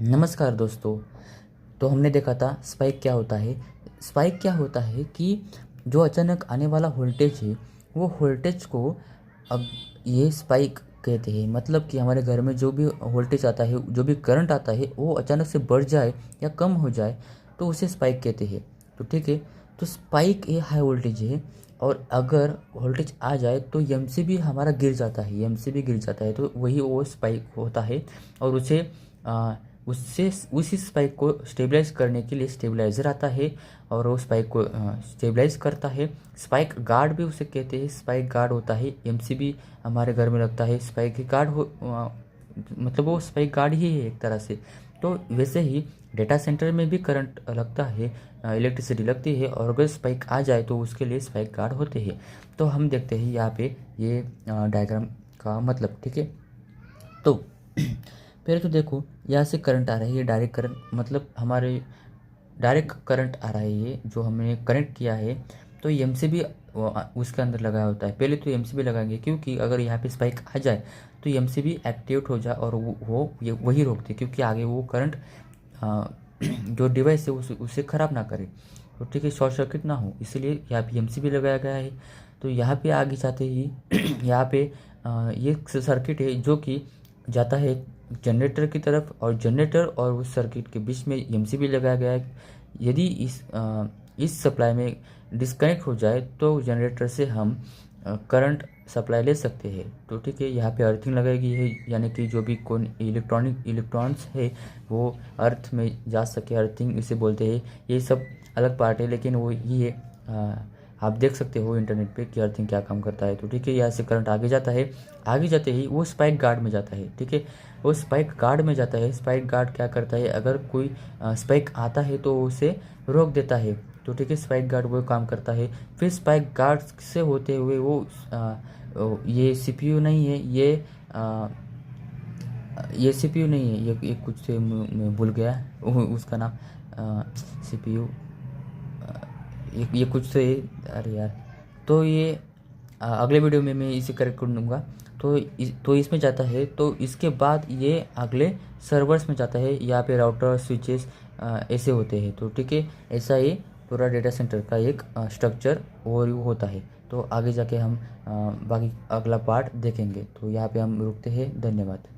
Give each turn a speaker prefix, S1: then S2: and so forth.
S1: नमस्कार दोस्तों। तो हमने देखा था स्पाइक क्या होता है। स्पाइक क्या होता है कि जो अचानक आने वाला वोल्टेज है वो वोल्टेज को अब ये स्पाइक कहते हैं। मतलब कि हमारे घर में जो भी वोल्टेज आता है, जो भी करंट आता है, वो अचानक से बढ़ जाए या कम हो जाए तो उसे स्पाइक कहते हैं। तो ठीक है, तो स्पाइक ये हाई वोल्टेज है और अगर वोल्टेज आ जाए तो एमसीबी हमारा गिर जाता है, एमसीबी गिर जाता है तो वही वो स्पाइक होता है। और उससे उसी स्पाइक को स्टेबलाइज करने के लिए स्टेबलाइज़र आता है और वो स्पाइक को स्टेबलाइज करता है। स्पाइक गार्ड भी उसे कहते हैं। स्पाइक गार्ड होता है, एमसीबी हमारे घर में लगता है, स्पाइक गार्ड मतलब वो स्पाइक गार्ड ही है एक तरह से। तो वैसे ही डेटा सेंटर में भी करंट लगता है, इलेक्ट्रिसिटी लगती है, और अगर स्पाइक आ जाए तो उसके लिए स्पाइक गार्ड होते हैं। तो हम देखते हैं यहाँ पे ये डायग्राम का मतलब। ठीक है, तो पहले तो देखो, यहाँ से करंट आ रहा है, ये डायरेक्ट करंट मतलब हमारे डायरेक्ट करंट आ रहा है, ये जो हमने कनेक्ट किया है। तो एमसीबी उसके अंदर लगा होता है। पहले तो एमसीबी लगाएंगे क्योंकि अगर यहाँ पे स्पाइक आ जाए तो एमसीबी एक्टिवेट हो जाए और ये वही रोकते, क्योंकि आगे वो करंट जो डिवाइस है उसे ख़राब ना करे। तो ठीक है, शॉर्ट सर्किट ना हो, इसीलिए यहाँ पे एमसीबी लगाया गया है। तो यहाँ पे आगे जाते ही यहाँ पे ये सर्किट है जो कि जाता है जनरेटर की तरफ, और जनरेटर और उस सर्किट के बीच में एमसीबी लगाया गया है। यदि इस सप्लाई में डिस्कनेक्ट हो जाए तो जनरेटर से हम करंट सप्लाई ले सकते हैं। तो ठीक है, यहाँ पे अर्थिंग लगाई गई है, यानी कि जो भी कौन इलेक्ट्रॉन्स है वो अर्थ में जा सके, अर्थिंग इसे बोलते हैं। ये सब अलग पार्ट है, लेकिन वो ये आप देख सकते हो इंटरनेट पे कि अर्थिंग क्या काम करता है। तो ठीक है, यहाँ से करंट आगे जाता है, आगे जाते ही वो स्पाइक गार्ड में जाता है। ठीक है, वो स्पाइक गार्ड में जाता है। स्पाइक गार्ड क्या करता है, अगर कोई स्पाइक आता है तो उसे रोक देता है। तो ठीक है, स्पाइक गार्ड वो काम करता है। फिर स्पाइक गार्ड से होते हुए ये सीपीयू नहीं है, ये सीपीयू नहीं है, ये कुछ से मैं भूल गया उसका नाम, सीपीयू, ये कुछ से, अरे यार। तो ये अगले वीडियो में मैं इसे करेक्ट कर दूँगा। तो इसमें जाता है, तो इसके बाद ये अगले सर्वर्स में जाता है। यहाँ पे राउटर स्विचेस ऐसे होते हैं। तो ठीक है, ऐसा ही पूरा डेटा सेंटर का एक स्ट्रक्चर ओवरव्यू होता है। तो आगे जाके हम बाकी अगला पार्ट देखेंगे। तो यहाँ पे हम रुकते हैं। धन्यवाद।